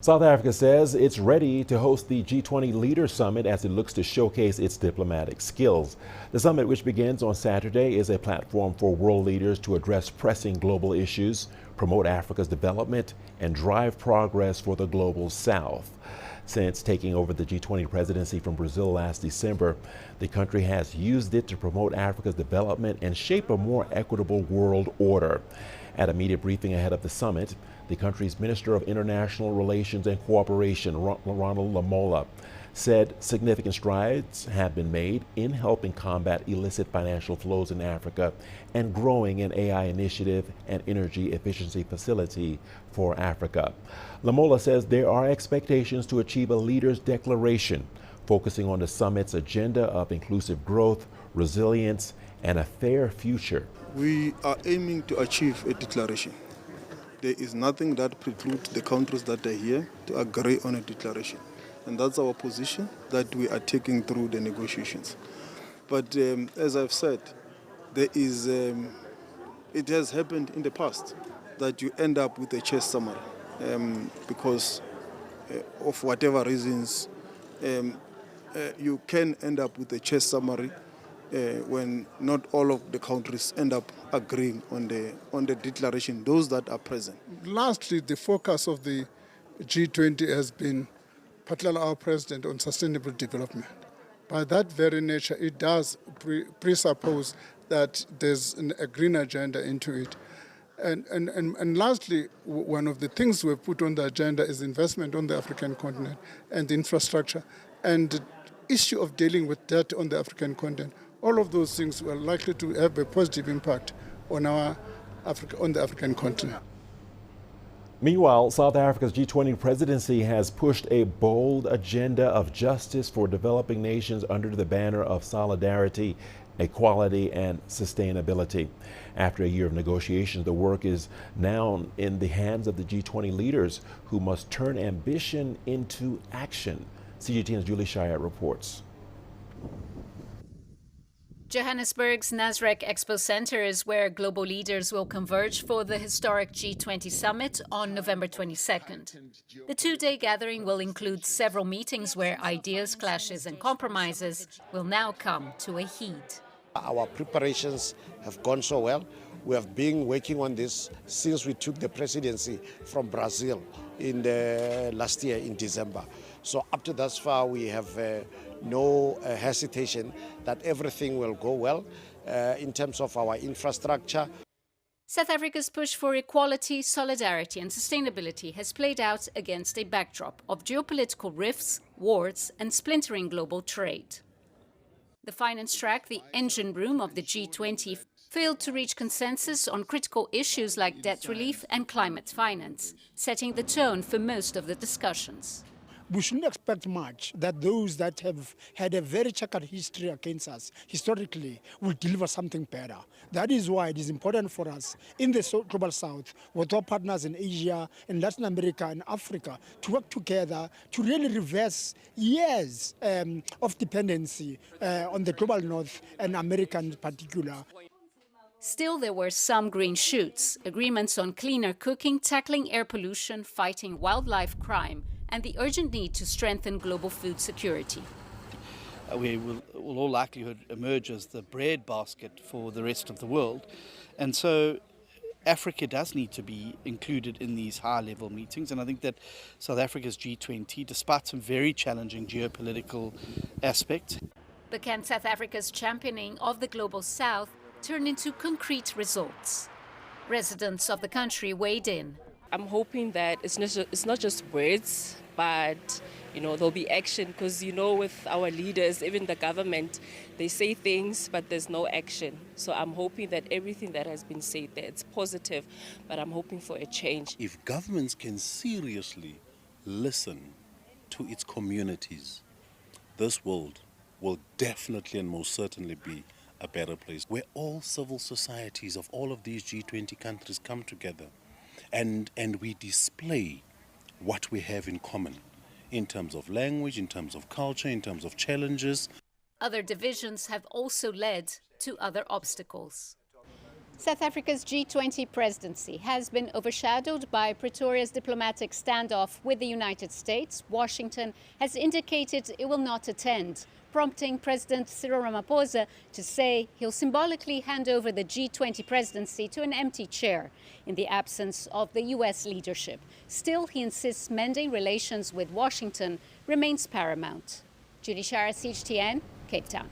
South Africa says it's ready to host the G20 Leaders Summit as it looks to showcase its diplomatic skills. The summit, which begins on Saturday, is a platform for world leaders to address pressing global issues, promote Africa's development, and drive progress for the global South. Since taking over the G20 presidency from Brazil last December, the country has used it to promote Africa's development and shape a more equitable world order. At a media briefing ahead of the summit, the country's Minister of International Relations and Cooperation, Ronald Lamola, said significant strides have been made in helping combat illicit financial flows in Africa and growing an AI initiative and energy efficiency facility for Africa. Lamola says there are expectations to achieve a leader's declaration focusing on the summit's agenda of inclusive growth, resilience, and a fair future. We are aiming to achieve a declaration. There is nothing that precludes the countries that are here to agree on a declaration. And that's our position that we are taking through the negotiations. But as I've said, it has happened in the past that you end up with a chess summary because of whatever reasons you can end up with a chess summary when not all of the countries end up agreeing on the declaration, those that are present. Lastly, the focus of the G20 has been, particularly our president, on sustainable development. By that very nature, it does presuppose that there's a green agenda into it. And lastly, one of the things we've put on the agenda is investment on the African continent and infrastructure and the issue of dealing with debt on the African continent. All of those things were likely to have a positive impact on the African continent. Meanwhile, South Africa's G20 presidency has pushed a bold agenda of justice for developing nations under the banner of solidarity, equality, and sustainability. After a year of negotiations, the work is now in the hands of the G20 leaders, who must turn ambition into action. CGTN's Julie Shyatt reports. Johannesburg's Nasrec Expo Center is where global leaders will converge for the historic G20 summit on November 22nd. The two-day gathering will include several meetings where ideas, clashes and compromises will now come to a head. Our preparations have gone so well. We have been working on this since we took the presidency from Brazil in the last year in December. So up to thus far, we have no hesitation that everything will go well in terms of our infrastructure. South Africa's push for equality, solidarity and sustainability has played out against a backdrop of geopolitical rifts, wars and splintering global trade. The finance track, the engine room of the G20, failed to reach consensus on critical issues like debt relief and climate finance, setting the tone for most of the discussions. We shouldn't expect much that those that have had a very checkered history against us historically will deliver something better. That is why it is important for us in the global south, with our partners in Asia, in Latin America and Africa, to work together to really reverse years of dependency on the global north and America in particular. Still, there were some green shoots, agreements on cleaner cooking, tackling air pollution, fighting wildlife crime, and the urgent need to strengthen global food security. We will all likelihood emerge as the breadbasket for the rest of the world. And so Africa does need to be included in these high-level meetings. And I think that South Africa's G20, despite some very challenging geopolitical aspects. But can South Africa's championing of the global south turn into concrete results? Residents of the country weighed in. I'm hoping that it's not just words, but there'll be action, because with our leaders, even the government, they say things but there's no action. So I'm hoping that everything that has been said there, it's positive, but I'm hoping for a change. If governments can seriously listen to its communities, this world will definitely and most certainly be a better place, where all civil societies of all of these G20 countries come together and we display what we have in common in terms of language, in terms of culture, in terms of challenges. Other divisions have also led to other obstacles. South Africa's G20 presidency has been overshadowed by Pretoria's diplomatic standoff with the United States. Washington has indicated it will not attend, prompting President Cyril Ramaphosa to say he'll symbolically hand over the G20 presidency to an empty chair in the absence of the US leadership. Still, he insists mending relations with Washington remains paramount. Judy Shara, CGTN, Cape Town.